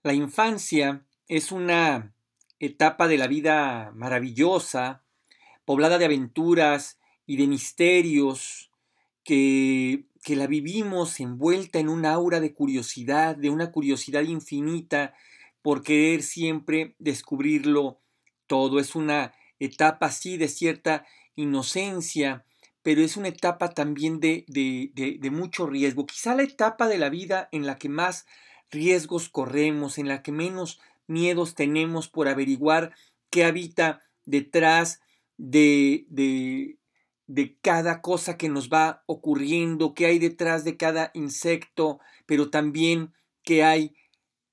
La infancia es una etapa de la vida maravillosa, poblada de aventuras y de misterios, que la vivimos envuelta en un aura de curiosidad, de una curiosidad infinita por querer siempre descubrirlo todo. Es una etapa así de cierta inocencia, pero es una etapa también de mucho riesgo. Quizá la etapa de la vida en la que más riesgos corremos, en la que menos miedos tenemos por averiguar qué habita detrás de, de, de cada cosa que nos va ocurriendo, qué hay detrás de cada insecto, pero también qué hay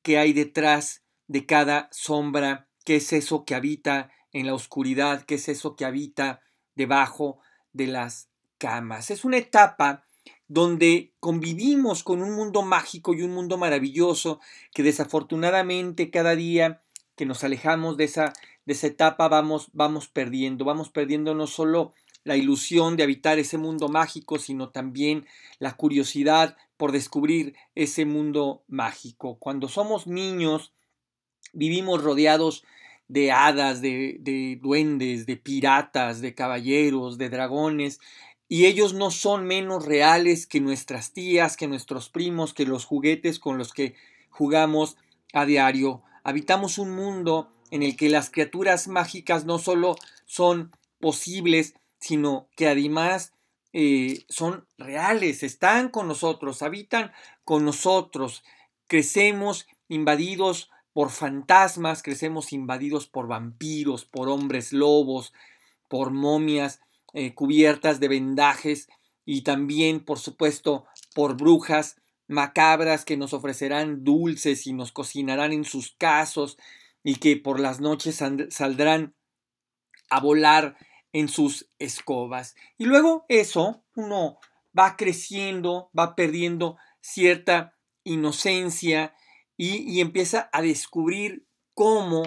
detrás de cada sombra, qué es eso que habita en la oscuridad, qué es eso que habita debajo de las camas. Es una etapa donde convivimos con un mundo mágico y un mundo maravilloso que desafortunadamente cada día que nos alejamos de esa etapa vamos perdiendo no solo la ilusión de habitar ese mundo mágico, sino también la curiosidad por descubrir ese mundo mágico. Cuando somos niños, vivimos rodeados de hadas, de duendes, de piratas, de caballeros, de dragones, y ellos no son menos reales que nuestras tías, que nuestros primos, que los juguetes con los que jugamos a diario. Habitamos un mundo en el que las criaturas mágicas no solo son posibles, sino que además son reales, están con nosotros, habitan con nosotros, crecemos invadidos por fantasmas, crecemos invadidos por vampiros, por hombres lobos, por momias cubiertas de vendajes y también, por supuesto, por brujas macabras que nos ofrecerán dulces y nos cocinarán en sus casos y que por las noches saldrán a volar en sus escobas. Y luego eso, uno va creciendo, va perdiendo cierta inocencia y empieza a descubrir cómo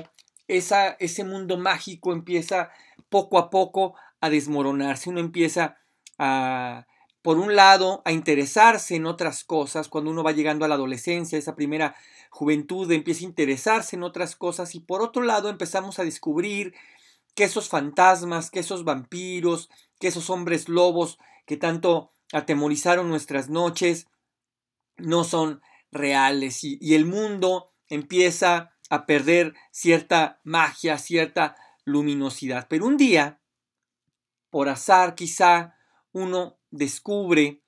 ese mundo mágico empieza poco a poco a desmoronarse. Uno empieza a, por un lado, a interesarse en otras cosas. Cuando uno va llegando a la adolescencia, esa primera juventud, empieza a interesarse en otras cosas y por otro lado empezamos a descubrir que esos fantasmas, que esos vampiros, que esos hombres lobos que tanto atemorizaron nuestras noches no son reales y el mundo empieza a perder cierta magia, cierta luminosidad. Pero un día, por azar quizá, uno descubre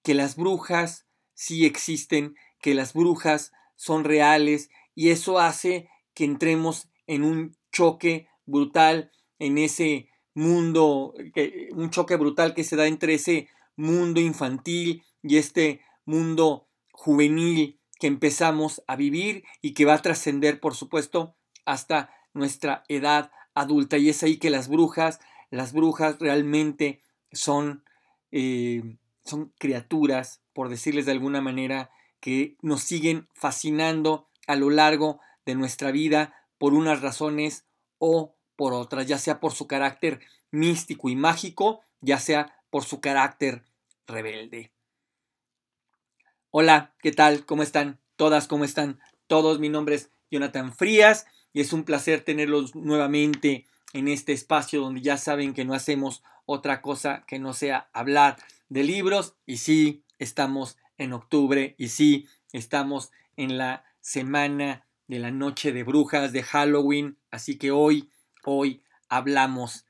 que las brujas sí existen, que las brujas son reales y eso hace que entremos en un choque brutal en ese mundo, un choque brutal que se da entre ese mundo infantil y este mundo juvenil que empezamos a vivir y que va a trascender, por supuesto, hasta nuestra edad adulta. Y es ahí que las brujas realmente son, son criaturas, por decirles de alguna manera, que nos siguen fascinando a lo largo de nuestra vida por unas razones o por otras, ya sea por su carácter místico y mágico, ya sea por su carácter rebelde. Hola, ¿qué tal? ¿Cómo están? Todas, ¿cómo están? Todos, mi nombre es Jonathan Frías y es un placer tenerlos nuevamente en este espacio donde ya saben que no hacemos otra cosa que no sea hablar de libros y sí, estamos en octubre y sí, estamos en la semana de la noche de brujas de Halloween, así que hoy hablamos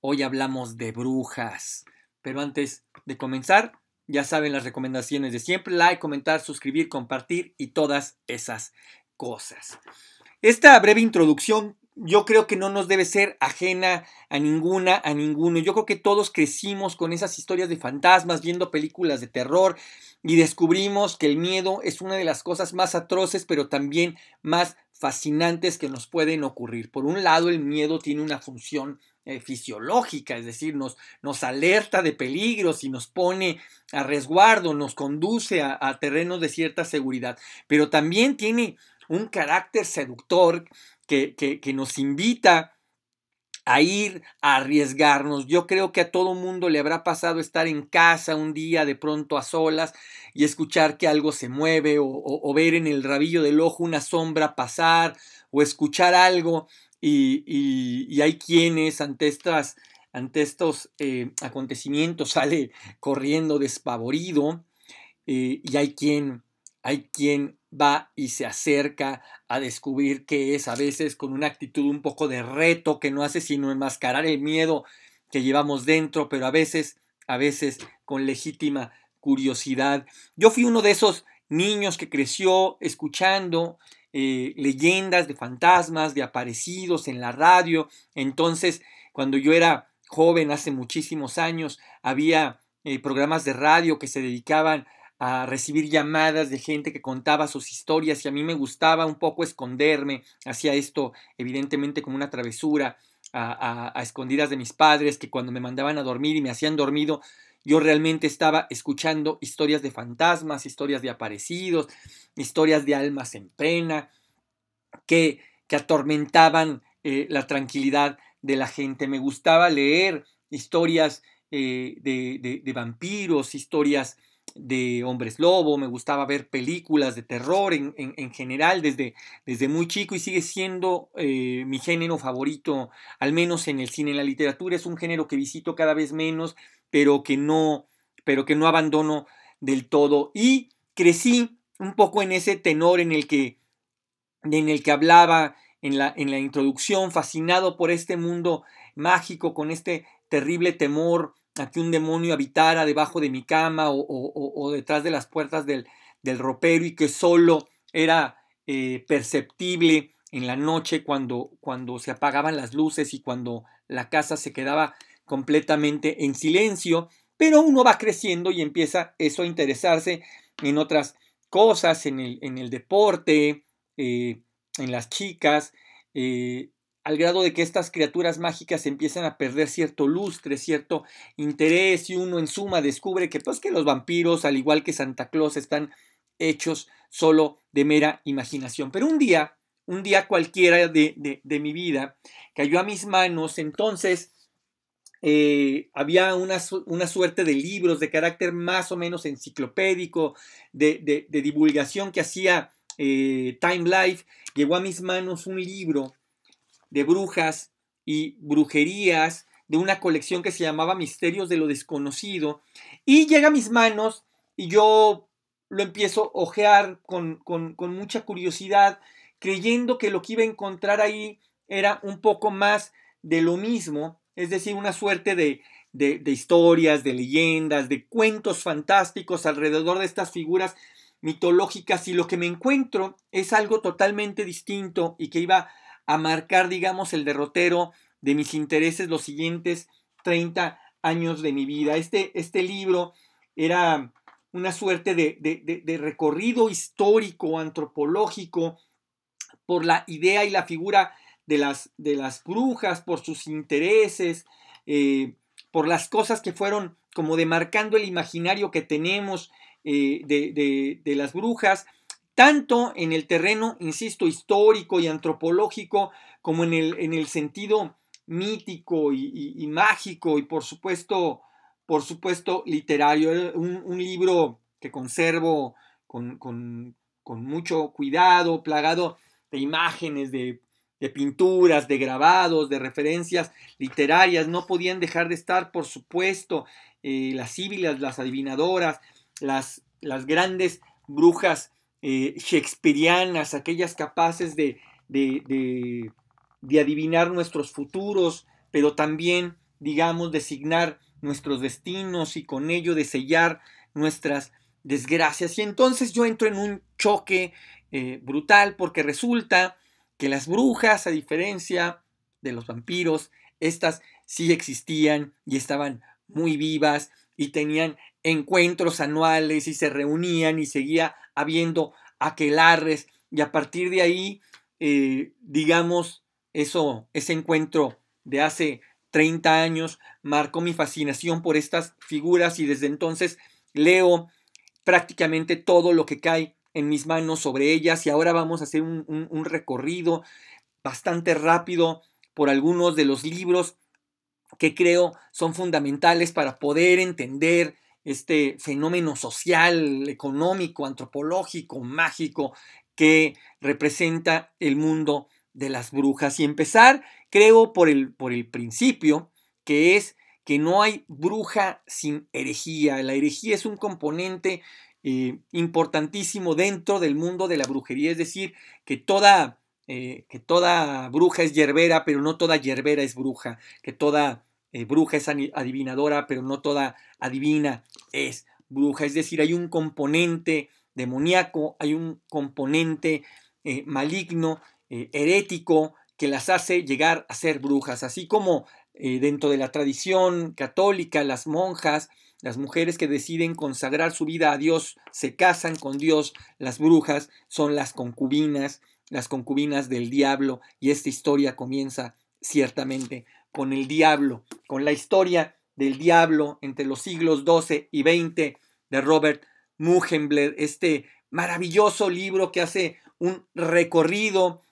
Hoy hablamos de brujas. Pero antes de comenzar, ya saben las recomendaciones de siempre: like, comentar, suscribir, compartir y todas esas cosas. Esta breve introducción yo creo que no nos debe ser ajena a ninguna, a ninguno. Yo creo que todos crecimos con esas historias de fantasmas, viendo películas de terror y descubrimos que el miedo es una de las cosas más atroces, pero también más fascinantes que nos pueden ocurrir. Por un lado, el miedo tiene una función fisiológica, es decir, nos alerta de peligros y nos pone a resguardo, nos conduce a terrenos de cierta seguridad, pero también tiene un carácter seductor que nos invita a ir a arriesgarnos. Yo creo que a todo mundo le habrá pasado estar en casa un día de pronto a solas y escuchar que algo se mueve o ver en el rabillo del ojo una sombra pasar o escuchar algo y hay quienes ante estos acontecimientos sale corriendo despavorido, y hay quien va y se acerca a descubrir qué es, a veces con una actitud un poco de reto que no hace sino enmascarar el miedo que llevamos dentro, pero a veces con legítima curiosidad. Yo fui uno de esos niños que creció escuchando leyendas de fantasmas, de aparecidos en la radio. Entonces, cuando yo era joven, hace muchísimos años, había programas de radio que se dedicaban a recibir llamadas de gente que contaba sus historias y a mí me gustaba un poco esconderme, hacía esto evidentemente como una travesura a escondidas de mis padres, que cuando me mandaban a dormir y me hacían dormido, yo realmente estaba escuchando historias de fantasmas, historias de aparecidos, historias de almas en pena, que atormentaban la tranquilidad de la gente. Me gustaba leer historias de vampiros, historias de hombres lobo, me gustaba ver películas de terror en general desde muy chico y sigue siendo mi género favorito, al menos en el cine. En la literatura es un género que visito cada vez menos, pero pero que no abandono del todo. Y crecí un poco en ese tenor en el que hablaba en la introducción, fascinado por este mundo mágico, con este terrible temor a que un demonio habitara debajo de mi cama o detrás de las puertas del ropero y que solo era perceptible en la noche cuando se apagaban las luces y cuando la casa se quedaba completamente en silencio, pero uno va creciendo y empieza eso a interesarse en otras cosas, en el deporte, eh, en las chicas, al grado de que estas criaturas mágicas empiezan a perder cierto lustre, cierto interés y uno en suma descubre que, pues, que los vampiros, al igual que Santa Claus, están hechos solo de mera imaginación. Pero un día cualquiera de mi vida, cayó a mis manos entonces había una suerte de libros de carácter más o menos enciclopédico, de divulgación que hacía Time Life. Llegó a mis manos un libro de brujas y brujerías de una colección que se llamaba Misterios de lo Desconocido, y llega a mis manos y yo lo empiezo a ojear con mucha curiosidad, creyendo que lo que iba a encontrar ahí era un poco más de lo mismo, es decir, una suerte de historias, de leyendas, de cuentos fantásticos alrededor de estas figuras mitológicas, y lo que me encuentro es algo totalmente distinto y que iba a marcar, digamos, el derrotero de mis intereses los siguientes 30 años de mi vida. Este libro era una suerte de recorrido histórico, antropológico, por la idea y la figura de las brujas, por sus intereses, por las cosas que fueron como demarcando el imaginario que tenemos de las brujas, tanto en el terreno, insisto, histórico y antropológico, como en el sentido mítico y mágico y por supuesto literario. Un libro que conservo con mucho cuidado, plagado de imágenes, de pinturas, de grabados, de referencias literarias. No podían dejar de estar, por supuesto, las síbilas, las adivinadoras, las grandes brujas shakespearianas, aquellas capaces de adivinar nuestros futuros, pero también, digamos, designar nuestros destinos y con ello de sellar nuestras desgracias. Y entonces yo entro en un choque brutal, porque resulta que las brujas, a diferencia de los vampiros, estas sí existían y estaban muy vivas y tenían encuentros anuales y se reunían y seguía habiendo aquelarres, y a partir de ahí, digamos, ese encuentro de hace 30 años marcó mi fascinación por estas figuras, y desde entonces leo prácticamente todo lo que cae en mis manos sobre ellas. Y ahora vamos a hacer un recorrido bastante rápido por algunos de los libros que creo son fundamentales para poder entender este fenómeno social, económico, antropológico, mágico que representa el mundo de las brujas. Y empezar, creo, por el principio, que es que no hay bruja sin herejía. La herejía es un componente importantísimo dentro del mundo de la brujería, es decir, que toda bruja es yerbera, pero no toda yerbera es bruja, que toda bruja es adivinadora, pero no toda adivina es bruja, es decir, hay un componente demoníaco, hay un componente maligno, herético, que las hace llegar a ser brujas, así como dentro de la tradición católica, las monjas, las mujeres que deciden consagrar su vida a Dios, se casan con Dios. Las brujas son las concubinas del diablo, y esta historia comienza ciertamente con el diablo, con la historia del diablo entre los siglos XII y XX de Robert Mugenbler, este maravilloso libro que hace un recorrido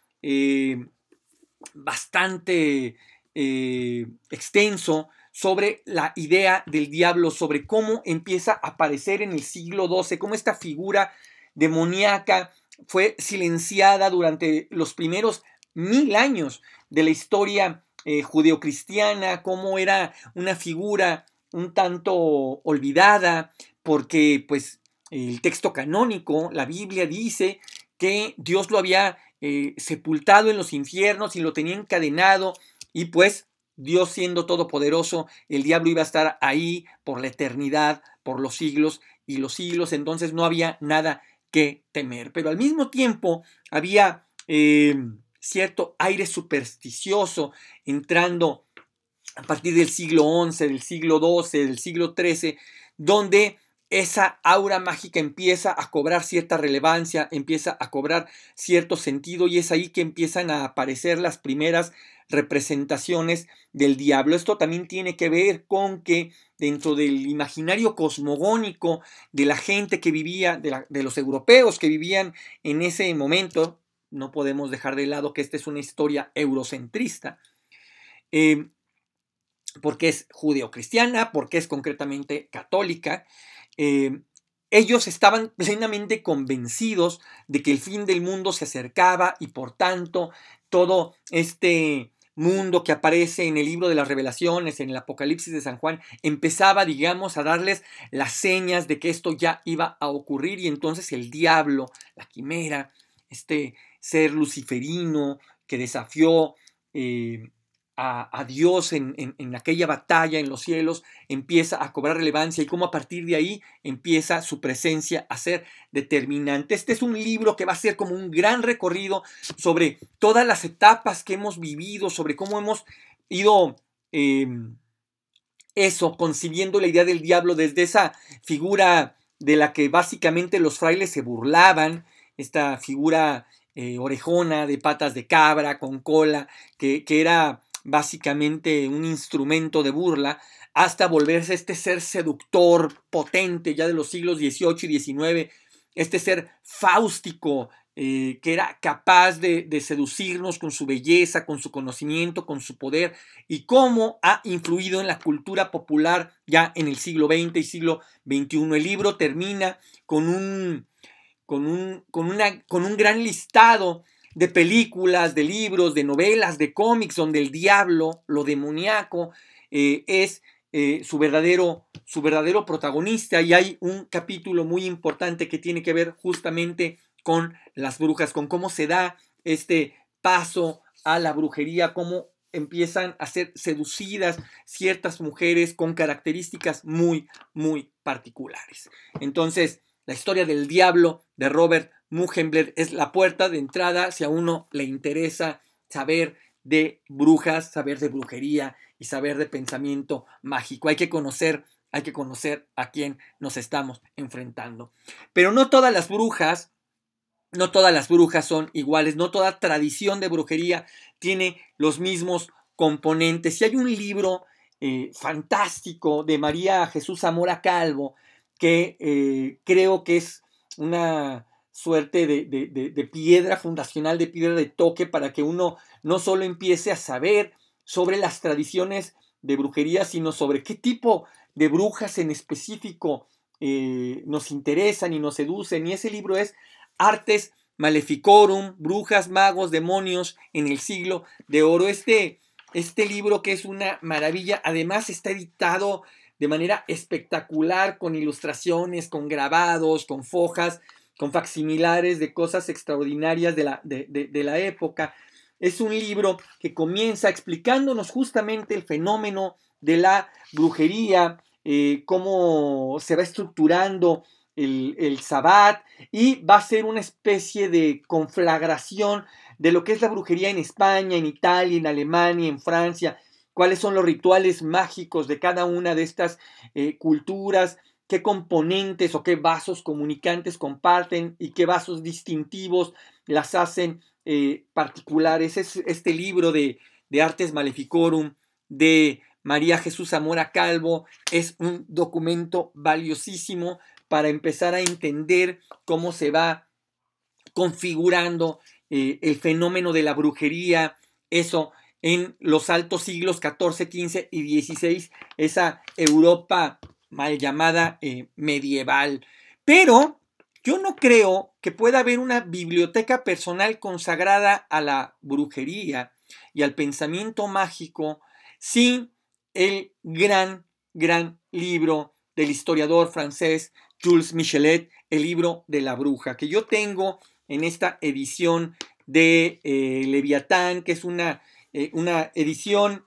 bastante extenso sobre la idea del diablo, sobre cómo empieza a aparecer en el siglo XII, cómo esta figura demoníaca fue silenciada durante los primeros 1000 años de la historia judeocristiana, cómo era una figura un tanto olvidada, porque pues el texto canónico, la Biblia, dice que Dios lo había sepultado en los infiernos y lo tenía encadenado, y pues Dios, siendo todopoderoso, el diablo iba a estar ahí por la eternidad, por los siglos y los siglos. Entonces no había nada que temer, pero al mismo tiempo había cierto aire supersticioso entrando a partir del siglo XI, del siglo XII, del siglo XIII, donde esa aura mágica empieza a cobrar cierta relevancia, empieza a cobrar cierto sentido, y es ahí que empiezan a aparecer las primeras representaciones del diablo. Esto también tiene que ver con que dentro del imaginario cosmogónico de la gente que vivía, de los europeos que vivían en ese momento, no podemos dejar de lado que esta es una historia eurocentrista, porque es judeocristiana, porque es concretamente católica. Ellos estaban plenamente convencidos de que el fin del mundo se acercaba, y por tanto todo este mundo que aparece en el libro de las Revelaciones, en el Apocalipsis de San Juan, empezaba, digamos, a darles las señas de que esto ya iba a ocurrir. Y entonces el diablo, la quimera, este ser luciferino que desafió a Dios en aquella batalla en los cielos, empieza a cobrar relevancia, y cómo a partir de ahí empieza su presencia a ser determinante. Este es un libro que va a ser como un gran recorrido sobre todas las etapas que hemos vivido, sobre cómo hemos ido concibiendo la idea del diablo desde esa figura de la que básicamente los frailes se burlaban, esta figura orejona, de patas de cabra, con cola, que era básicamente un instrumento de burla, hasta volverse este ser seductor potente ya de los siglos XVIII y XIX, este ser fáustico, que era capaz de seducirnos con su belleza, con su conocimiento, con su poder, y cómo ha influido en la cultura popular ya en el siglo XX y siglo XXI. El libro termina con un gran listado de películas, de libros, de novelas, de cómics, donde el diablo, lo demoníaco, es su verdadero protagonista. Y hay un capítulo muy importante que tiene que ver justamente con las brujas, con cómo se da este paso a la brujería, cómo empiezan a ser seducidas ciertas mujeres con características muy, muy particulares. Entonces, la historia del diablo de Robert Mugenbler es la puerta de entrada si a uno le interesa saber de brujas, saber de brujería y saber de pensamiento mágico. Hay que conocer a quién nos estamos enfrentando. Pero no todas las brujas son iguales, no toda tradición de brujería tiene los mismos componentes. Y hay un libro fantástico de María Jesús Zamora Calvo, que creo que es una suerte de piedra fundacional, de piedra de toque, para que uno no solo empiece a saber sobre las tradiciones de brujería, sino sobre qué tipo de brujas en específico nos interesan y nos seducen. Y ese libro es Artes Maleficorum, Brujas, Magos, Demonios en el Siglo de Oro. Este libro, que es una maravilla, además está editado de manera espectacular, con ilustraciones, con grabados, con fojas, con facsimilares de cosas extraordinarias de la época. Es un libro que comienza explicándonos justamente el fenómeno de la brujería, cómo se va estructurando el sabbat, y va a ser una especie de conflagración de lo que es la brujería en España, en Italia, en Alemania, en Francia, cuáles son los rituales mágicos de cada una de estas culturas, qué componentes o qué vasos comunicantes comparten y qué vasos distintivos las hacen particulares. Este libro de Artes Maleficorum de María Jesús Zamora Calvo es un documento valiosísimo para empezar a entender cómo se va configurando el fenómeno de la brujería, eso en los altos siglos XIV, XV y XVI, esa Europa mal llamada medieval. Pero yo no creo que pueda haber una biblioteca personal consagrada a la brujería y al pensamiento mágico sin el gran libro del historiador francés Jules Michelet, el libro de la bruja, que yo tengo en esta edición de Leviatán, que es una edición,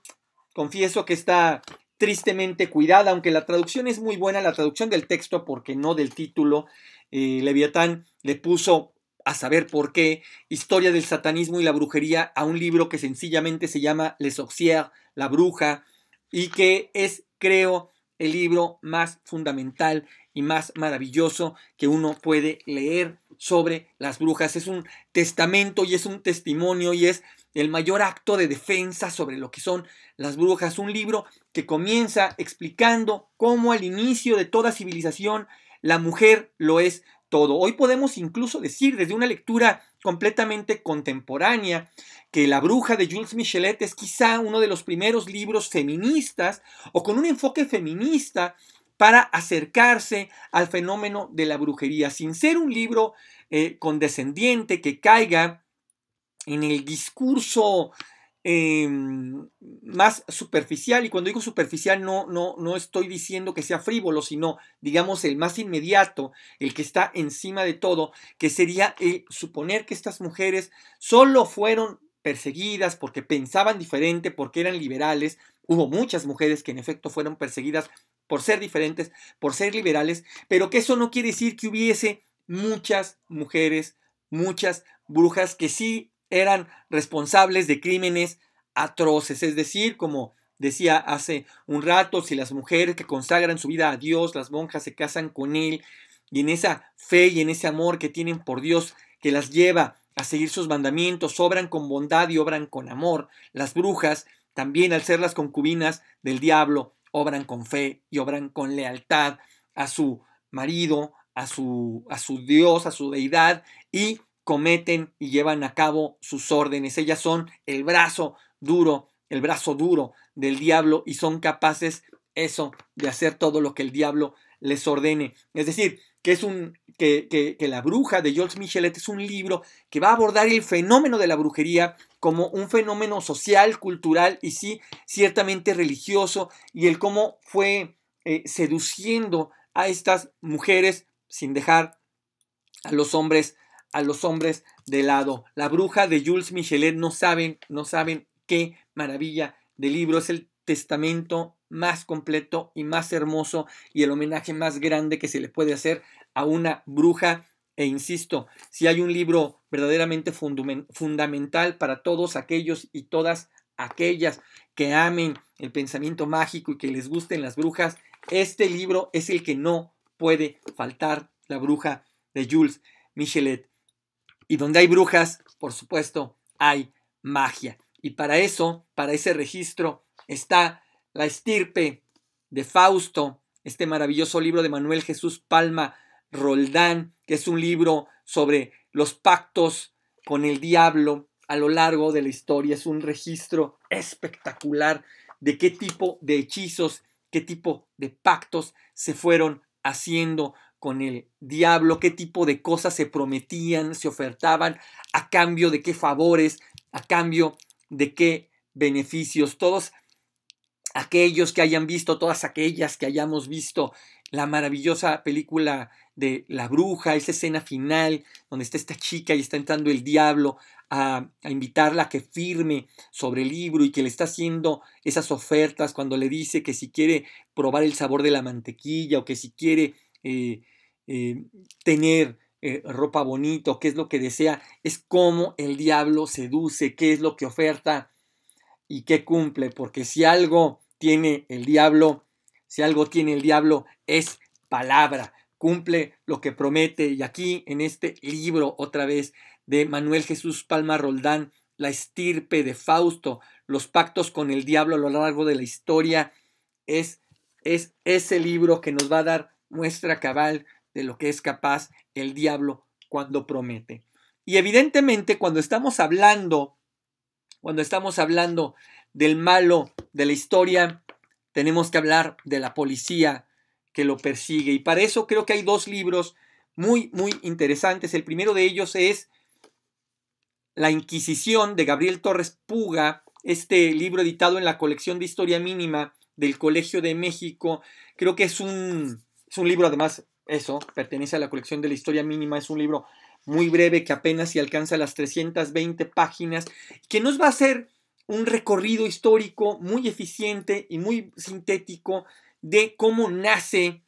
confieso que está tristemente cuidada, aunque la traducción es muy buena, la traducción del texto, porque no del título. Leviatán le puso, a saber por qué, Historia del satanismo y la brujería a un libro que sencillamente se llama Les Sorcières, la bruja, y que es, creo, el libro más fundamental y más maravilloso que uno puede leer sobre las brujas. Es un testamento y es un testimonio y es el mayor acto de defensa sobre lo que son las brujas. Un libro que comienza explicando cómo al inicio de toda civilización la mujer lo es todo. Hoy podemos incluso decir, desde una lectura completamente contemporánea, que La bruja de Jules Michelet es quizá uno de los primeros libros feministas o con un enfoque feminista para acercarse al fenómeno de la brujería, sin ser un libro condescendiente que caiga en el discurso más superficial. Y cuando digo superficial no estoy diciendo que sea frívolo, sino digamos el más inmediato, el que está encima de todo, que sería el suponer que estas mujeres solo fueron perseguidas porque pensaban diferente, porque eran liberales. Hubo muchas mujeres que en efecto fueron perseguidas por ser diferentes, por ser liberales, pero que eso no quiere decir que hubiese muchas mujeres, muchas brujas que sí eran responsables de crímenes atroces. Es decir, como decía hace un rato, si las mujeres que consagran su vida a Dios, las monjas se casan con Él, y en esa fe y en ese amor que tienen por Dios, que las lleva a seguir sus mandamientos, obran con bondad y obran con amor. Las brujas, también al ser las concubinas del diablo, obran con fe y obran con lealtad a su marido, a su Dios, a su deidad, y cometen y llevan a cabo sus órdenes. Ellas son el brazo duro del diablo, y son capaces de hacer todo lo que el diablo les ordene. Es decir, que La bruja de Jules Michelet es un libro que va a abordar el fenómeno de la brujería como un fenómeno social, cultural y sí, ciertamente religioso, y el cómo fue seduciendo a estas mujeres sin dejar a los hombres de lado. La bruja de Jules Michelet, no saben qué maravilla de libro. Es el testamento más completo y más hermoso y el homenaje más grande que se le puede hacer a una bruja. E insisto, si hay un libro verdaderamente fundamental para todos aquellos y todas aquellas que amen el pensamiento mágico y que les gusten las brujas, este libro es el que no puede faltar. La bruja de Jules Michelet. Y donde hay brujas, por supuesto, hay magia. Y para eso, para ese registro, está La estirpe de Fausto, este maravilloso libro de Manuel Jesús Palma Roldán, que es un libro sobre los pactos con el diablo a lo largo de la historia. Es un registro espectacular de qué tipo de hechizos, qué tipo de pactos se fueron haciendo con el diablo, qué tipo de cosas se prometían, se ofertaban, a cambio de qué favores, a cambio de qué beneficios. Todos aquellos que hayan visto, todas aquellas que hayamos visto la maravillosa película de La Bruja, esa escena final donde está esta chica y está entrando el diablo a invitarla a que firme sobre el libro y que le está haciendo esas ofertas cuando le dice que si quiere probar el sabor de la mantequilla o que si quiere eh, tener ropa bonita, qué es lo que desea, es cómo el diablo seduce, qué es lo que oferta y qué cumple, porque si algo tiene el diablo, es palabra, cumple lo que promete. Y aquí en este libro otra vez de Manuel Jesús Palma Roldán, La estirpe de Fausto, los pactos con el diablo a lo largo de la historia, es ese libro que nos va a dar muestra cabal de lo que es capaz el diablo cuando promete. Y evidentemente cuando estamos hablando del malo de la historia, tenemos que hablar de la policía que lo persigue. Y para eso creo que hay dos libros muy, muy interesantes. El primero de ellos es La Inquisición, de Gabriel Torres Puga, este libro editado en la colección de Historia Mínima del Colegio de México. Creo que es un libro, además, eso, pertenece a la colección de la Historia Mínima. Es un libro muy breve que apenas si alcanza las 320 páginas, que nos va a hacer un recorrido histórico muy eficiente y muy sintético de cómo nace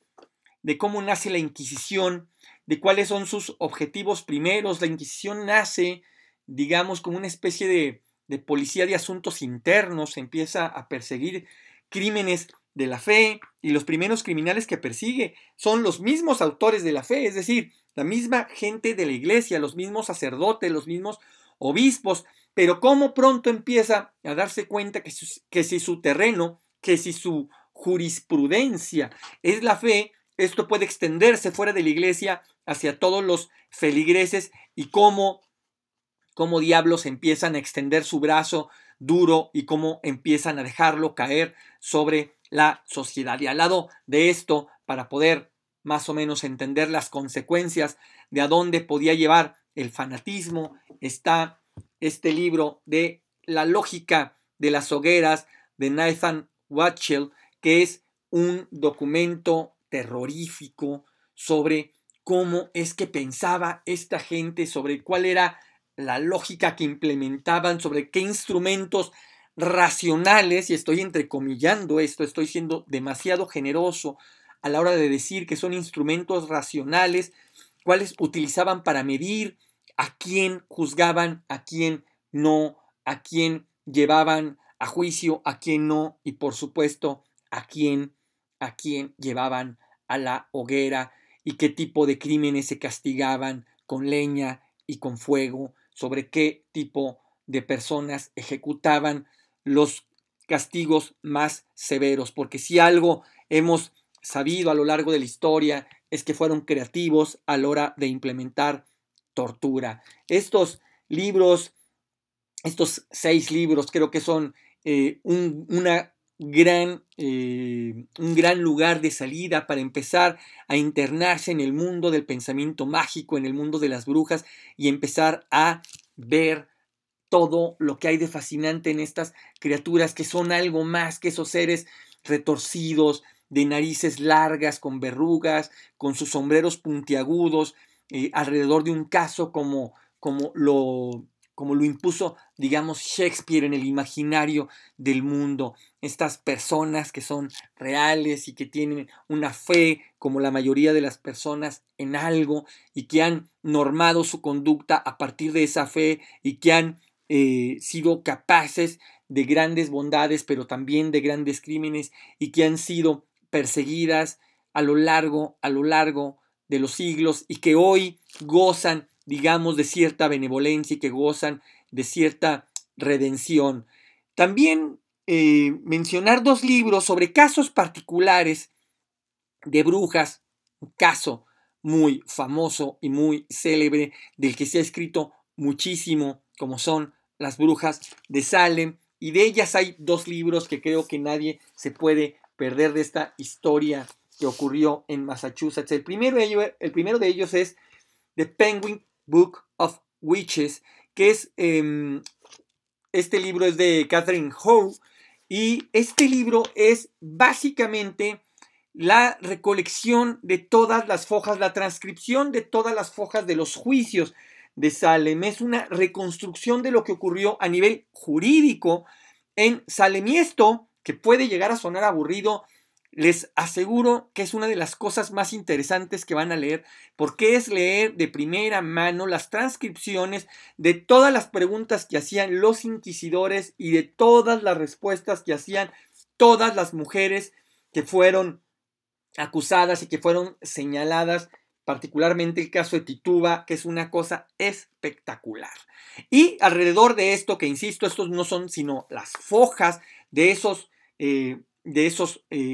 la Inquisición, de cuáles son sus objetivos primeros. La Inquisición nace, digamos, como una especie de policía de asuntos internos, empieza a perseguir crímenes de la fe, y los primeros criminales que persigue son los mismos autores de la fe, es decir, la misma gente de la iglesia, los mismos sacerdotes, los mismos obispos, pero cómo pronto empieza a darse cuenta que si su terreno, que si su jurisprudencia es la fe, esto puede extenderse fuera de la iglesia hacia todos los feligreses, y cómo diablos empiezan a extender su brazo duro y cómo empiezan a dejarlo caer sobre la sociedad. Y al lado de esto, para poder más o menos entender las consecuencias de a dónde podía llevar el fanatismo, está este libro de La lógica de las hogueras de Nathan Wachtell, que es un documento terrorífico sobre cómo es que pensaba esta gente, sobre cuál era la lógica que implementaban, sobre qué instrumentos racionales, y estoy entrecomillando esto, estoy siendo demasiado generoso a la hora de decir que son instrumentos racionales, cuáles utilizaban para medir a quién juzgaban, a quién no, a quién llevaban a juicio, a quién no, y por supuesto a quién llevaban a la hoguera, y qué tipo de crímenes se castigaban con leña y con fuego, sobre qué tipo de personas ejecutaban los castigos más severos, porque si algo hemos sabido a lo largo de la historia es que fueron creativos a la hora de implementar tortura. Estos 6 libros creo que son un gran lugar de salida para empezar a internarse en el mundo del pensamiento mágico, en el mundo de las brujas, y empezar a ver todo lo que hay de fascinante en estas criaturas, que son algo más que esos seres retorcidos, de narices largas, con verrugas, con sus sombreros puntiagudos, alrededor de un caso como lo impuso, digamos, Shakespeare en el imaginario del mundo. Estas personas que son reales y que tienen una fe, como la mayoría de las personas, en algo, y que han normado su conducta a partir de esa fe, y que han sido capaces de grandes bondades, pero también de grandes crímenes, y que han sido perseguidas a lo largo de los siglos, y que hoy gozan, digamos, de cierta benevolencia, y que gozan de cierta redención. También mencionar 2 libros sobre casos particulares de brujas. Un caso muy famoso y muy célebre, del que se ha escrito muchísimo, como son Las brujas de Salem, y de ellas hay dos libros que creo que nadie se puede perder de esta historia que ocurrió en Massachusetts. El primero de ellos es The Penguin Book of Witches, que es, este libro es de Catherine Howe, y este libro es básicamente la recolección de todas las fojas, la transcripción de todas las fojas de los juicios de Salem. Es una reconstrucción de lo que ocurrió a nivel jurídico en Salem. Y esto, que puede llegar a sonar aburrido, les aseguro que es una de las cosas más interesantes que van a leer, porque es leer de primera mano las transcripciones de todas las preguntas que hacían los inquisidores y de todas las respuestas que hacían todas las mujeres que fueron acusadas y que fueron señaladas, particularmente el caso de Tituba, que es una cosa espectacular. Y alrededor de esto, que insisto, estos no son sino las fojas de esos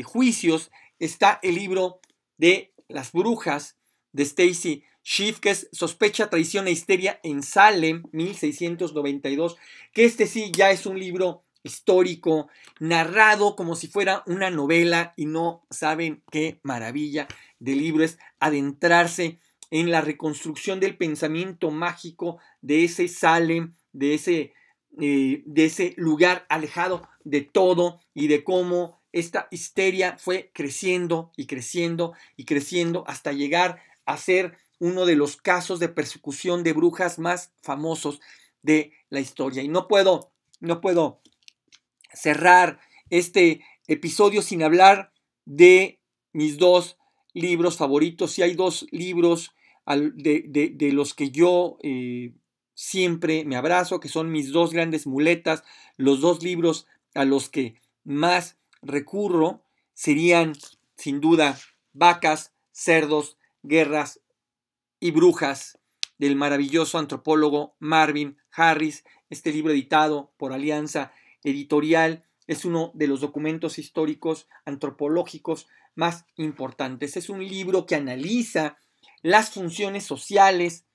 juicios, está el libro de Las brujas de Stacy Schiff, que es Sospecha, Traición e Histeria en Salem, 1692, que este sí ya es un libro histórico, narrado como si fuera una novela, y no saben qué maravilla de libro es adentrarse en la reconstrucción del pensamiento mágico de ese Salem, de ese lugar alejado de todo, y de cómo esta histeria fue creciendo y creciendo y creciendo hasta llegar a ser uno de los casos de persecución de brujas más famosos de la historia. Y no puedo cerrar este episodio sin hablar de mis dos libros favoritos. Y hay dos libros de los que yo siempre me abrazo, que son mis dos grandes muletas. Los dos libros a los que más recurro serían, sin duda, Vacas, Cerdos, Guerras y Brujas, del maravilloso antropólogo Marvin Harris. Este libro, editado por Alianza Editorial, es uno de los documentos históricos antropológicos más importantes. Es un libro que analiza las funciones sociales,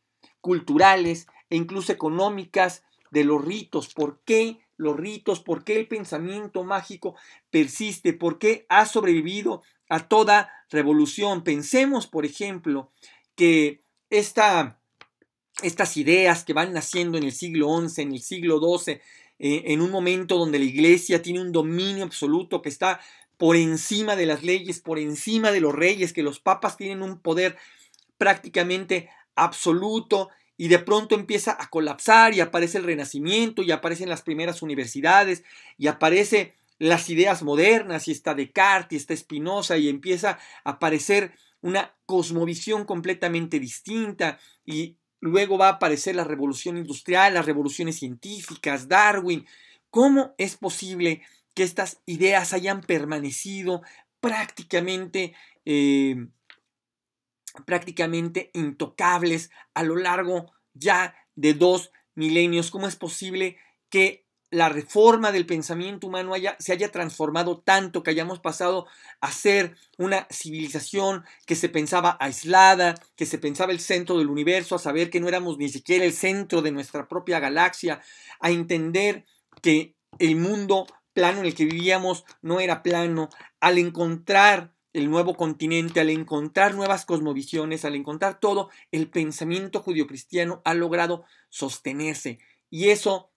culturales e incluso económicas de los ritos. ¿Por qué los ritos? ¿Por qué el pensamiento mágico persiste? ¿Por qué ha sobrevivido a toda revolución? Pensemos, por ejemplo, que estas ideas que van naciendo en el siglo XI, en el siglo XII, en un momento donde la iglesia tiene un dominio absoluto, que está por encima de las leyes, por encima de los reyes, que los papas tienen un poder prácticamente absoluto, y de pronto empieza a colapsar, y aparece el Renacimiento, y aparecen las primeras universidades, y aparecen las ideas modernas, y está Descartes, y está Spinoza, y empieza a aparecer una cosmovisión completamente distinta, y luego va a aparecer la revolución industrial, las revoluciones científicas, Darwin. ¿Cómo es posible que estas ideas hayan permanecido prácticamente intocables a lo largo ya de 2 milenios? ¿Cómo es posible que la reforma del pensamiento humano se haya transformado tanto, que hayamos pasado a ser una civilización que se pensaba aislada, que se pensaba el centro del universo, a saber que no éramos ni siquiera el centro de nuestra propia galaxia, a entender que el mundo plano en el que vivíamos no era plano, al encontrar el nuevo continente, al encontrar nuevas cosmovisiones, al encontrar todo, el pensamiento judio-cristiano ha logrado sostenerse? Y eso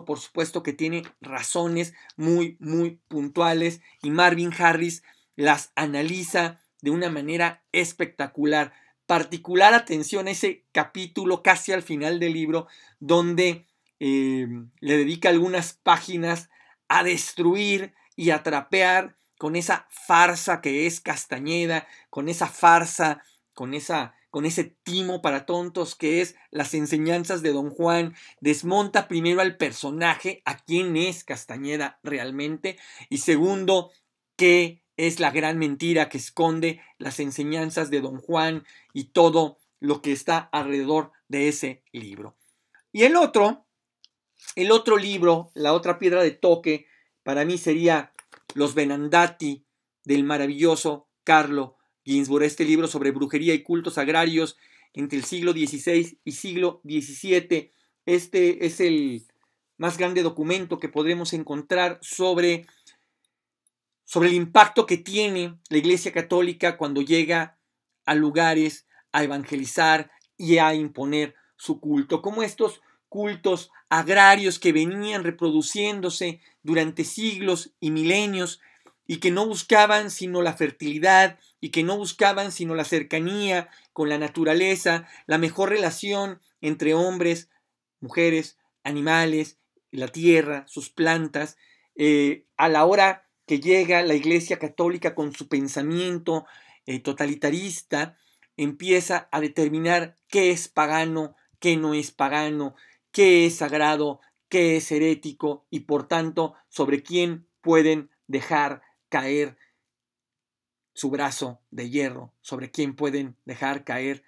por supuesto que tiene razones muy, muy puntuales, y Marvin Harris las analiza de una manera espectacular. Particular atención a ese capítulo casi al final del libro, donde le dedica algunas páginas a destruir y a trapear con esa farsa que es Castañeda, con esa farsa, con ese timo para tontos que es Las enseñanzas de Don Juan. Desmonta primero al personaje, a quién es Castañeda realmente, y segundo, qué es la gran mentira que esconde Las enseñanzas de Don Juan y todo lo que está alrededor de ese libro. Y el otro libro, la otra piedra de toque, para mí sería Los Benandati, del maravilloso Carlo Ginsburg, este libro sobre brujería y cultos agrarios entre el siglo XVI y siglo XVII. Este es el más grande documento que podremos encontrar sobre el impacto que tiene la Iglesia Católica cuando llega a lugares a evangelizar y a imponer su culto, como estos cultos agrarios que venían reproduciéndose durante siglos y milenios y que no buscaban sino la fertilidad y que no buscaban sino la cercanía con la naturaleza, la mejor relación entre hombres, mujeres, animales, la tierra, sus plantas. A la hora que llega la Iglesia Católica con su pensamiento totalitarista, empieza a determinar qué es pagano, qué no es pagano, qué es sagrado, qué es herético y por tanto sobre quién pueden dejar caer su brazo de hierro, sobre quién pueden dejar caer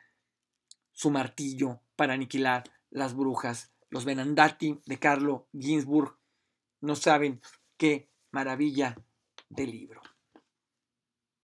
su martillo para aniquilar las brujas. Los Benandati de Carlo Ginzburg no saben qué maravilla de libro.